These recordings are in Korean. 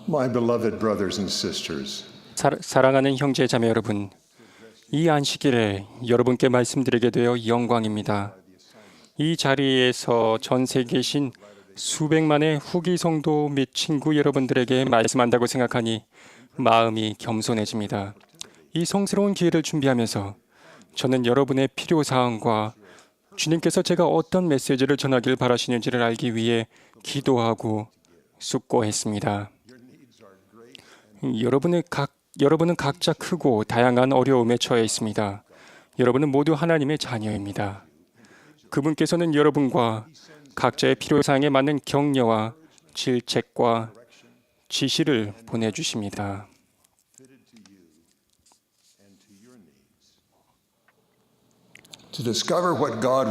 My beloved brothers and sisters, 사랑하는 형제 자매 여러분, 이 안식일에 여러분께 말씀드리게 되어 영광입니다. 이 자리에서 전 세계에 계신 수백만의 후기 성도 및 친구 여러분들에게 말씀한다고 생각하니 마음이 겸손해집니다. 이 성스러운 기회를 준비하면서 저는 여러분의 필요사항과 주님께서 제가 어떤 메시지를 전하길 바라시는지를 알기 위해 기도하고 숙고했습니다. 여러분은 각자 크고 다양한 어려움에 처해 있습니다. 여러분은 모두 하나님의 자녀입니다. 그분께서는 여러분과 각자의 필요사항에 맞는 격려와 질책과 지시를 보내주십니다.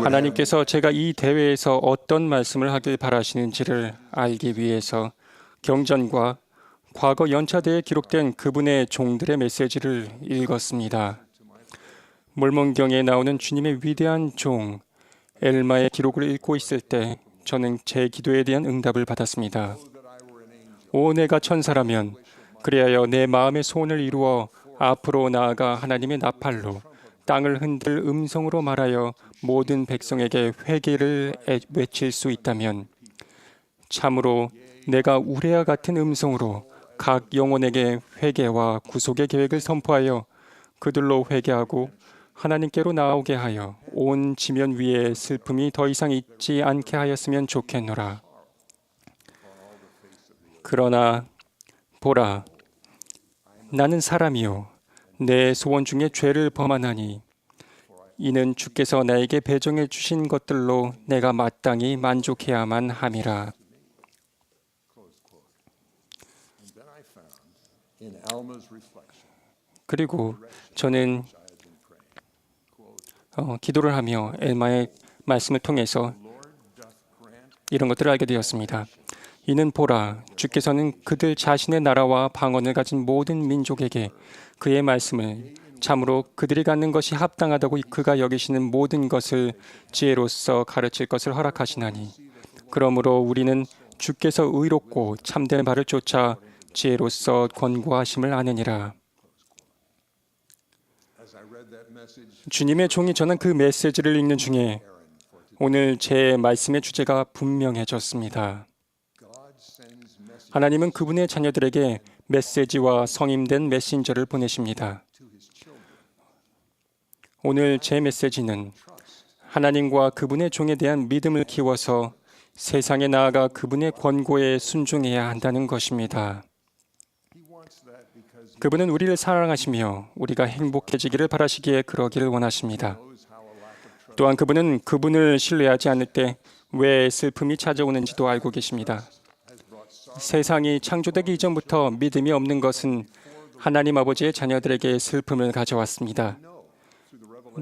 하나님께서 제가 이 대회에서 어떤 말씀을 하길 바라시는지를 알기 위해서 경전과 과거 연차대에 기록된 그분의 종들의 메시지를 읽었습니다. 몰몬경에 나오는 주님의 위대한 종 엘마의 기록을 읽고 있을 때 저는 제 기도에 대한 응답을 받았습니다. 오, 내가 천사라면 그리하여 내 마음의 소원을 이루어 앞으로 나아가 하나님의 나팔로 땅을 흔들 음성으로 말하여 모든 백성에게 회개를 외칠 수 있다면 참으로 내가 우레와 같은 음성으로 각 영혼에게 회개와 구속의 계획을 선포하여 그들로 회개하고 하나님께로 나오게 하여 온 지면 위에 슬픔이 더 이상 있지 않게 하였으면 좋겠노라. 그러나 보라, 나는 사람이요 내 소원 중에 죄를 범하나니 이는 주께서 나에게 배정해 주신 것들로 내가 마땅히 만족해야만 함이라. 그리고 저는 기도를 하며 엘마의 말씀을 통해서 이런 것들을 알게 되었습니다. 이는 보라, 주께서는 그들 자신의 나라와 방언을 가진 모든 민족에게 그의 말씀을 참으로 그들이 갖는 것이 합당하다고 그가 여기시는 모든 것을 지혜로서 가르칠 것을 허락하시나니 그러므로 우리는 주께서 의롭고 참된 바를 쫓아 지혜로서 권고하심을 아느니라. 주님의 종이 전한 그 메시지를 읽는 중에 오늘 제 말씀의 주제가 분명해졌습니다. 하나님은 그분의 자녀들에게 메시지와 성임된 메신저를 보내십니다. 오늘 제 메시지는 하나님과 그분의 종에 대한 믿음을 키워서 세상에 나아가 그분의 권고에 순종해야 한다는 것입니다. 그분은 우리를 사랑하시며 우리가 행복해지기를 바라시기에 그러기를 원하십니다. 또한 그분은 그분을 신뢰하지 않을 때 왜 슬픔이 찾아오는지도 알고 계십니다. 세상이 창조되기 이전부터 믿음이 없는 것은 하나님 아버지의 자녀들에게 슬픔을 가져왔습니다.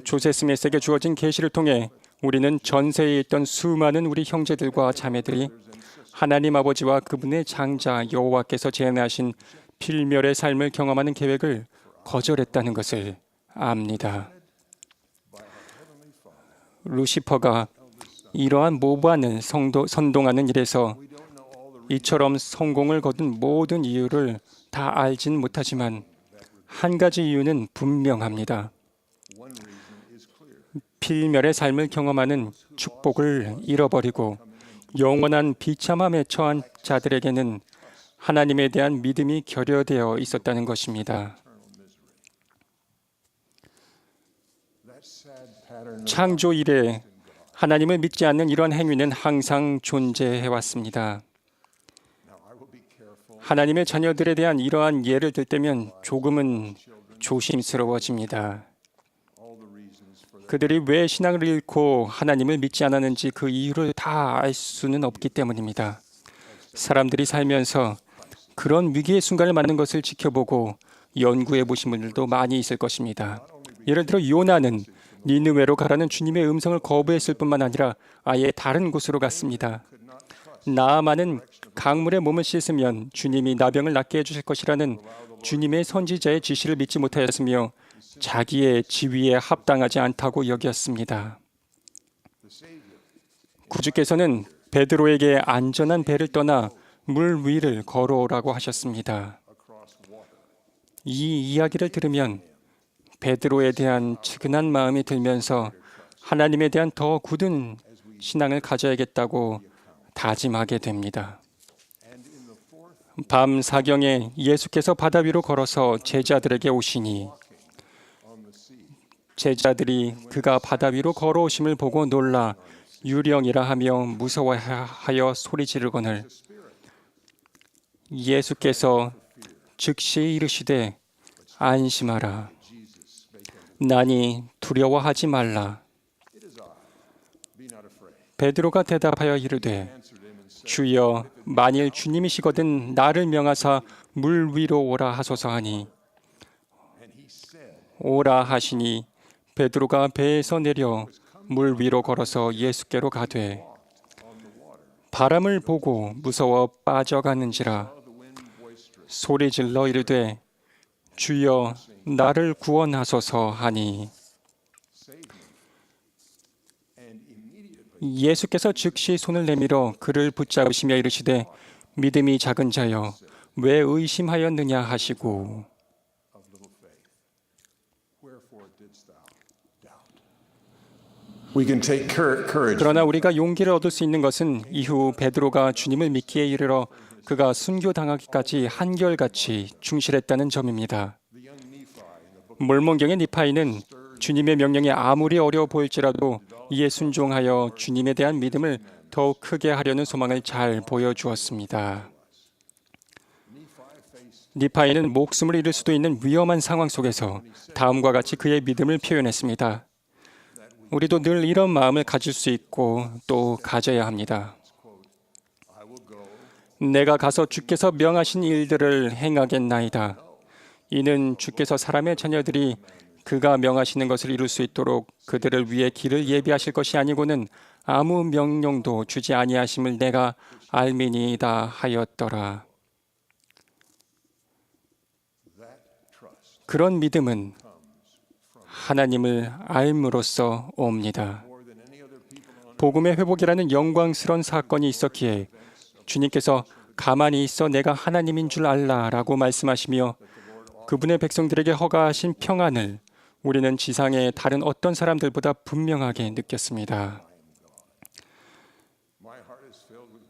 조세 스미스에게 주어진 계시를 통해 우리는 전세에 있던 수많은 우리 형제들과 자매들이 하나님 아버지와 그분의 장자 여호와께서 제안하신 필멸의 삶을 경험하는 계획을 거절했다는 것을 압니다. 루시퍼가 이러한 모반을 선동하는 일에서 이처럼 성공을 거둔 모든 이유를 다 알진 못하지만 한 가지 이유는 분명합니다. 필멸의 삶을 경험하는 축복을 잃어버리고 영원한 비참함에 처한 자들에게는 하나님에 대한 믿음이 결여되어 있었다는 것입니다. 창조 이래 하나님을 믿지 않는 이런 행위는 항상 존재해왔습니다. 하나님의 자녀들에 대한 이러한 예를 들 때면 조금은 조심스러워집니다. 그들이 왜 신앙을 잃고 하나님을 믿지 않았는지 그 이유를 다 알 수는 없기 때문입니다. 사람들이 살면서 그런 위기의 순간을 맞는 것을 지켜보고 연구해 보신 분들도 많이 있을 것입니다. 예를 들어 요나는 니느웨로 가라는 주님의 음성을 거부했을 뿐만 아니라 아예 다른 곳으로 갔습니다. 나아만은 강물에 몸을 씻으면 주님이 나병을 낫게 해주실 것이라는 주님의 선지자의 지시를 믿지 못하였으며 자기의 지위에 합당하지 않다고 여겼습니다. 구주께서는 베드로에게 안전한 배를 떠나 물 위를 걸어오라고 하셨습니다. 이 이야기를 들으면 베드로에 대한 측은한 마음이 들면서 하나님에 대한 더 굳은 신앙을 가져야겠다고 다짐하게 됩니다. 밤 사경에 예수께서 바다 위로 걸어서 제자들에게 오시니 제자들이 그가 바다 위로 걸어오심을 보고 놀라 유령이라 하며 무서워하여 소리 지르거늘 예수께서 즉시 이르시되 안심하라 나니 두려워하지 말라. 베드로가 대답하여 이르되 주여 만일 주님이시거든 나를 명하사 물 위로 오라 하소서 하니 오라 하시니 베드로가 배에서 내려 물 위로 걸어서 예수께로 가되 바람을 보고 무서워 빠져가는지라 소리질러 이르되 주여 나를 구원하소서 하니 예수께서 즉시 손을 내밀어 그를 붙잡으시며 이르시되 믿음이 작은 자여 왜 의심하였느냐 하시고 We can take courage. 그러나 우리가 용기를 얻을 수 있는 것은 이후 베드로가 주님을 믿기에 이르러 그가 순교당하기까지 한결같이 충실했다는 점입니다. 몰몬경의 니파이는 주님의 명령이 아무리 어려워 보일지라도 이에 순종하여 주님에 대한 믿음을 더욱 크게 하려는 소망을 잘 보여주었습니다. 니파이는 목숨을 잃을 수도 있는 위험한 상황 속에서 다음과 같이 그의 믿음을 표현했습니다. 우리도 늘 이런 마음을 가질 수 있고 또 가져야 합니다. 내가 가서 주께서 명하신 일들을 행하겠나이다. 이는 주께서 사람의 자녀들이 그가 명하시는 것을 이룰 수 있도록 그들을 위해 길을 예비하실 것이 아니고는 아무 명령도 주지 아니하심을 내가 알미니이다 하였더라. 그런 믿음은 하나님을 알므로써 옵니다. 복음의 회복이라는 영광스러운 사건이 있었기에 주님께서 가만히 있어 내가 하나님인 줄 알라라고 말씀하시며 그분의 백성들에게 허가하신 평안을 우리는 지상의 다른 어떤 사람들보다 분명하게 느꼈습니다.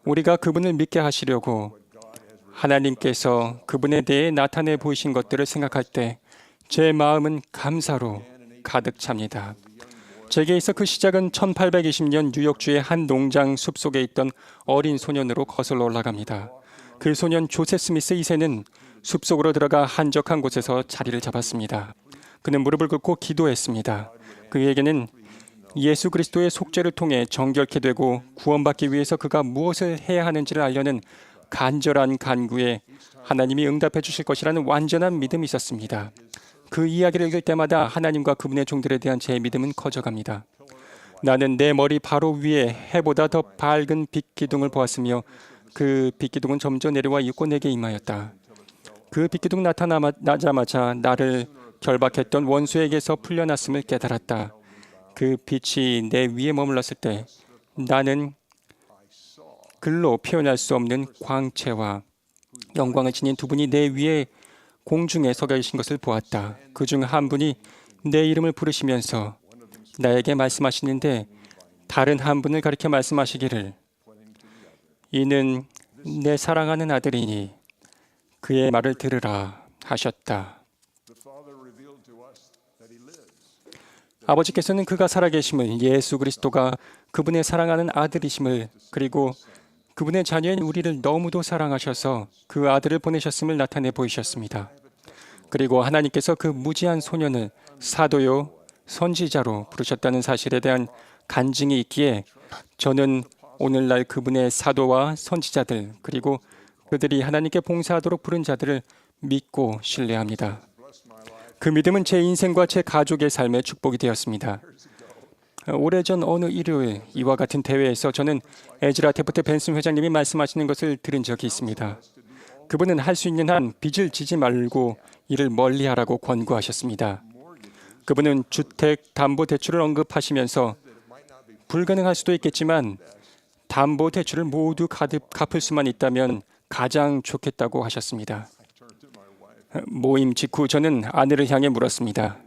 우리가 그분을 믿게 하시려고 하나님께서 그분에 대해 나타내 보이신 것들을 생각할 때 제 마음은 감사로 가득 찹니다. 제게 있어 그 시작은 1820년 뉴욕주의 한 농장 숲속에 있던 어린 소년으로 거슬러 올라갑니다. 그 소년 조세 스미스 2세는 숲속으로 들어가 한적한 곳에서 자리를 잡았습니다. 그는 무릎을 꿇고 기도했습니다. 그에게는 예수 그리스도의 속죄를 통해 정결케 되고 구원받기 위해서 그가 무엇을 해야 하는지를 알려는 간절한 간구에 하나님이 응답해 주실 것이라는 완전한 믿음이 있었습니다. 그 이야기를 읽을 때마다 하나님과 그분의 종들에 대한 제 믿음은 커져갑니다. 나는 내 머리 바로 위에 해보다 더 밝은 빛기둥을 보았으며 그 빛기둥은 점점 내려와 있고 내게 임하였다. 그 빛기둥 나타나자마자 나를 결박했던 원수에게서 풀려났음을 깨달았다. 그 빛이 내 위에 머물렀을 때 나는 글로 표현할 수 없는 광채와 영광을 지닌 두 분이 내 위에 공중에 서 계신 것을 보았다. 그중 한 분이 내 이름을 부르시면서 나에게 말씀하시는데 다른 한 분을 가리켜 말씀하시기를 이는 내 사랑하는 아들이니 그의 말을 들으라 하셨다. 아버지께서는 그가 살아계심을 예수 그리스도가 그분의 사랑하는 아들이심을 그리고 그분의 자녀인 우리를 너무도 사랑하셔서 그 아들을 보내셨음을 나타내 보이셨습니다. 그리고 하나님께서 그 무지한 소년을 사도요 선지자로 부르셨다는 사실에 대한 간증이 있기에 저는 오늘날 그분의 사도와 선지자들 그리고 그들이 하나님께 봉사하도록 부른 자들을 믿고 신뢰합니다. 그 믿음은 제 인생과 제 가족의 삶의 축복이 되었습니다. 오래전 어느 일요일 이와 같은 대회에서 저는 에즈라 테프트 벤슨 회장님이 말씀하시는 것을 들은 적이 있습니다. 그분은 할 수 있는 한 빚을 지지 말고 이를 멀리하라고 권고하셨습니다. 그분은 주택담보대출을 언급하시면서 불가능할 수도 있겠지만 담보대출을 모두 갚을 수만 있다면 가장 좋겠다고 하셨습니다. 모임 직후 저는 아내를 향해 물었습니다.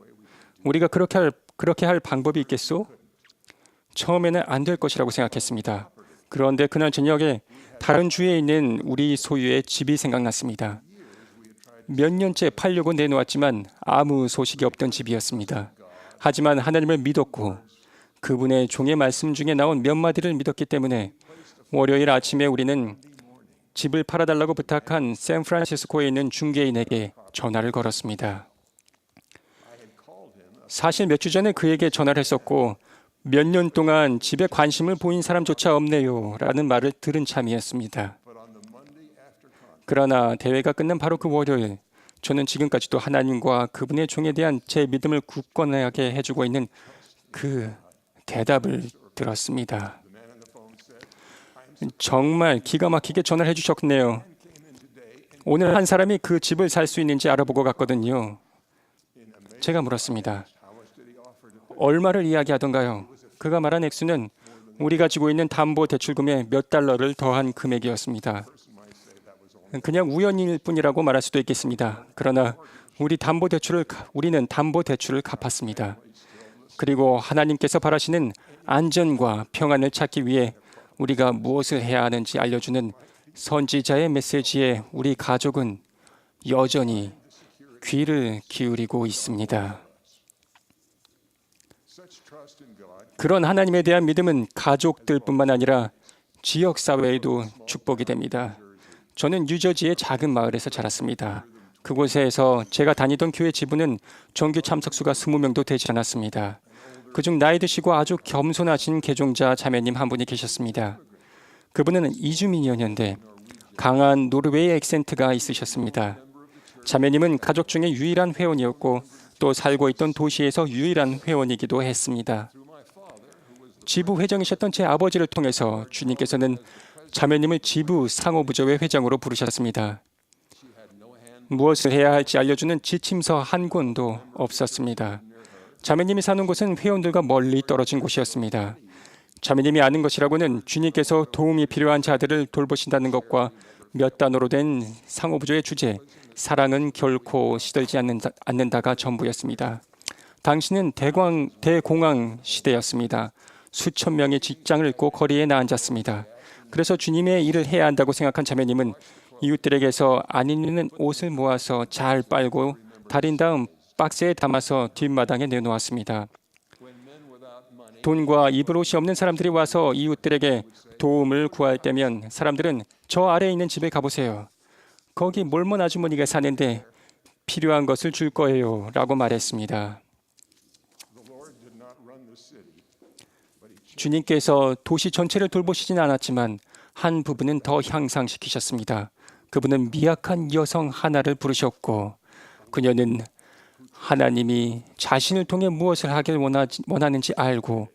우리가 그렇게 할 방법이 있겠소? 처음에는 안 될 것이라고 생각했습니다. 그런데 그날 저녁에 다른 주에 있는 우리 소유의 집이 생각났습니다. 몇 년째 팔려고 내놓았지만 아무 소식이 없던 집이었습니다. 하지만 하나님을 믿었고 그분의 종의 말씀 중에 나온 몇 마디를 믿었기 때문에 월요일 아침에 우리는 집을 팔아달라고 부탁한 샌프란시스코에 있는 중개인에게 전화를 걸었습니다. 사실 몇 주 전에 그에게 전화를 했었고 몇 년 동안 집에 관심을 보인 사람조차 없네요 라는 말을 들은 참이었습니다. 그러나 대회가 끝난 바로 그 월요일 저는 지금까지도 하나님과 그분의 종에 대한 제 믿음을 굳건하게 해주고 있는 그 대답을 들었습니다. 정말 기가 막히게 전화를 해주셨네요. 오늘 한 사람이 그 집을 살 수 있는지 알아보고 갔거든요. 제가 물었습니다. 얼마를 이야기하던가요? 그가 말한 액수는 우리가 지고 있는 담보대출금의 몇 달러를 더한 금액이었습니다. 그냥 우연일 뿐이라고 말할 수도 있겠습니다. 그러나 우리는 담보대출을 갚았습니다. 그리고 하나님께서 바라시는 안전과 평안을 찾기 위해 우리가 무엇을 해야 하는지 알려주는 선지자의 메시지에 우리 가족은 여전히 귀를 기울이고 있습니다. 그런 하나님에 대한 믿음은 가족들뿐만 아니라 지역 사회에도 축복이 됩니다. 저는 뉴저지의 작은 마을에서 자랐습니다. 그곳에서 제가 다니던 교회 지부는 정규 참석 수가 20명도 되지 않았습니다. 그중 나이 드시고 아주 겸손하신 개종자 자매님 한 분이 계셨습니다. 그분은 이주민이었는데 강한 노르웨이 액센트가 있으셨습니다. 자매님은 가족 중에 유일한 회원이었고 또 살고 있던 도시에서 유일한 회원이기도 했습니다. 지부 회장이셨던 제 아버지를 통해서 주님께서는 자매님을 지부 상호부조회 회장으로 부르셨습니다. 무엇을 해야 할지 알려주는 지침서 한 권도 없었습니다. 자매님이 사는 곳은 회원들과 멀리 떨어진 곳이었습니다. 자매님이 아는 것이라고는 주님께서 도움이 필요한 자들을 돌보신다는 것과 몇 단어로 된 상호부조의 주제, 사랑은 결코 시들지 않는다가 전부였습니다. 당시는 대공황 시대였습니다. 수천 명의 직장을 잃고 거리에 나앉았습니다. 그래서 주님의 일을 해야 한다고 생각한 자매님은 이웃들에게서 안 입는 옷을 모아서 잘 빨고 달인 다음 박스에 담아서 뒷마당에 내놓았습니다. 돈과 입을 옷이 없는 사람들이 와서 이웃들에게 도움을 구할 때면 사람들은 저 아래에 있는 집에 가보세요. 거기 몰몬 아주머니가 사는데 필요한 것을 줄 거예요 라고 말했습니다. 주님께서 도시 전체를 돌보시진 않았지만 한 부분은 더 향상시키셨습니다. 그분은 미약한 여성 하나를 부르셨고 그녀는 하나님이 자신을 통해 무엇을 하길 원하는지 알고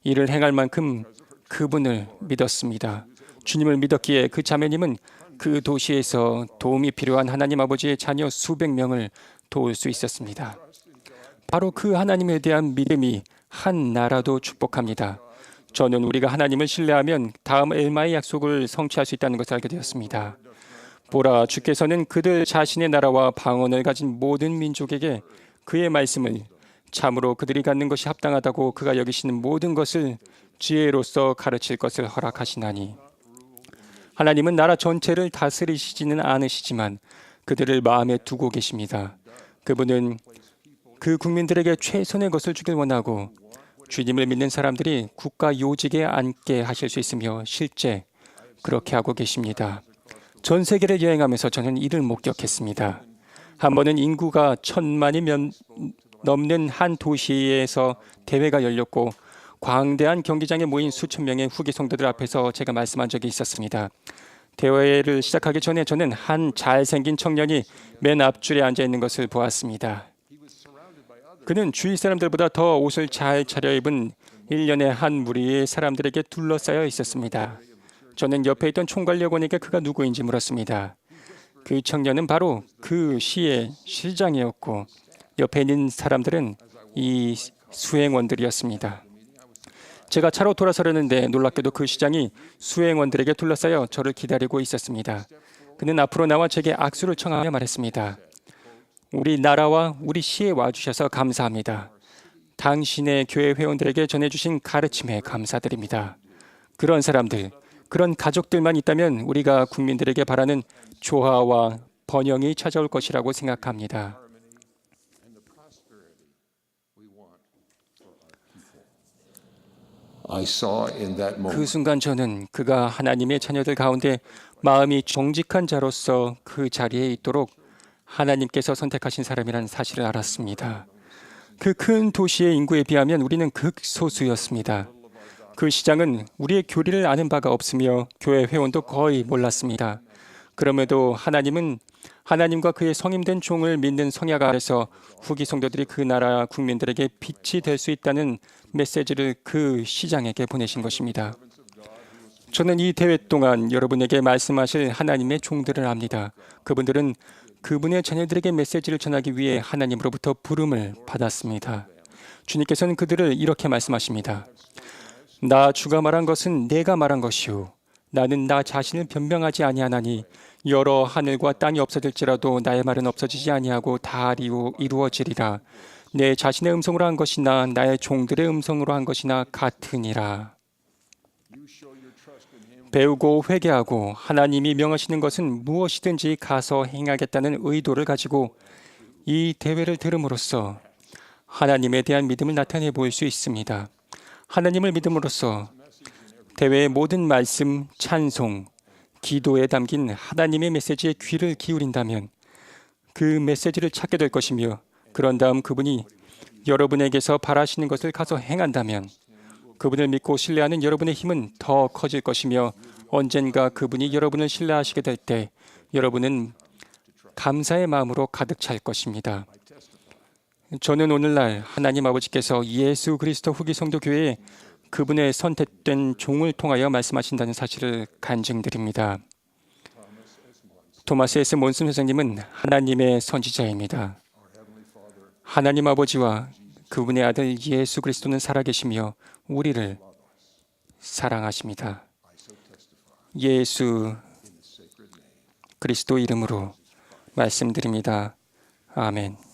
이를 행할 만큼 그분을 믿었습니다. 주님을 믿었기에 그 자매님은 그 도시에서 도움이 필요한 하나님 아버지의 자녀 수백 명을 도울 수 있었습니다. 바로 그 하나님에 대한 믿음이 한 나라도 축복합니다. 저는 우리가 하나님을 신뢰하면 다음 엘마의 약속을 성취할 수 있다는 것을 알게 되었습니다. 보라, 주께서는 그들 자신의 나라와 방언을 가진 모든 민족에게 그의 말씀을 참으로 그들이 갖는 것이 합당하다고 그가 여기시는 모든 것을 지혜로서 가르칠 것을 허락하시나니 하나님은 나라 전체를 다스리시지는 않으시지만 그들을 마음에 두고 계십니다. 그분은 그 국민들에게 최선의 것을 주길 원하고 주님을 믿는 사람들이 국가 요직에 앉게 하실 수 있으며 실제 그렇게 하고 계십니다. 전 세계를 여행하면서 저는 이를 목격했습니다. 한 번은 인구가 1,000만이 넘는 한 도시에서 대회가 열렸고 광대한 경기장에 모인 수천 명의 후기 성도들 앞에서 제가 말씀한 적이 있었습니다. 대회를 시작하기 전에 저는 한 잘생긴 청년이 맨 앞줄에 앉아 있는 것을 보았습니다. 그는 주위 사람들보다 더 옷을 잘 차려입은 일련의 한 무리의 사람들에게 둘러싸여 있었습니다. 저는 옆에 있던 총괄역원에게 그가 누구인지 물었습니다. 그 청년은 바로 그 시의 시장이었고 옆에 있는 사람들은 이 수행원들이었습니다. 제가 차로 돌아서려는데 놀랍게도 그 시장이 수행원들에게 둘러싸여 저를 기다리고 있었습니다. 그는 앞으로 나와 제게 악수를 청하며 말했습니다. 우리 나라와 우리 시에 와주셔서 감사합니다. 당신의 교회 회원들에게 전해주신 가르침에 감사드립니다. 그런 사람들, 그런 가족들만 있다면 우리가 국민들에게 바라는 조화와 번영이 찾아올 것이라고 생각합니다. I saw in that 그 moment 순간 저는 그가 하나님의 자녀들 가운데 마음이 정직한 자로서 그 자리에 있도록 하나님께서 선택하신 사람이라는 사실을 알았습니다. 그 큰 도시의 인구에 비하면 우리는 극소수였습니다. 그 시장은 우리의 교리를 아는 바가 없으며 교회 회원도 거의 몰랐습니다. 그럼에도 하나님은 하나님과 그의 성임된 종을 믿는 성약 아래서 후기 성도들이 그 나라 국민들에게 빛이 될 수 있다는 메시지를 그 시장에게 보내신 것입니다. 저는 이 대회 동안 여러분에게 말씀하실 하나님의 종들을 압니다. 그분들은 그분의 자녀들에게 메시지를 전하기 위해 하나님으로부터 부름을 받았습니다. 주님께서는 그들을 이렇게 말씀하십니다. 나 주가 말한 것은 내가 말한 것이요 나는 나 자신을 변명하지 아니하나니 여러 하늘과 땅이 없어질지라도 나의 말은 없어지지 아니하고 다 이루어지리라. 내 자신의 음성으로 한 것이나 나의 종들의 음성으로 한 것이나 같으니라. 배우고 회개하고 하나님이 명하시는 것은 무엇이든지 가서 행하겠다는 의도를 가지고 이 대회를 들음으로써 하나님에 대한 믿음을 나타내 보일 수 있습니다. 하나님을 믿음으로써 대회의 모든 말씀, 찬송, 기도에 담긴 하나님의 메시지에 귀를 기울인다면 그 메시지를 찾게 될 것이며 그런 다음 그분이 여러분에게서 바라시는 것을 가서 행한다면 그분을 믿고 신뢰하는 여러분의 힘은 더 커질 것이며 언젠가 그분이 여러분을 신뢰하시게 될 때 여러분은 감사의 마음으로 가득 찰 것입니다. 저는 오늘날 하나님 아버지께서 예수 그리스도 후기 성도 교회에 그분의 선택된 종을 통하여 말씀하신다는 사실을 간증드립니다. 토마스 S. 몬슨 회장님은 하나님의 선지자입니다. 하나님 아버지와 그분의 아들 예수 그리스도는 살아계시며 우리를 사랑하십니다. 예수 그리스도 이름으로 말씀드립니다. 아멘.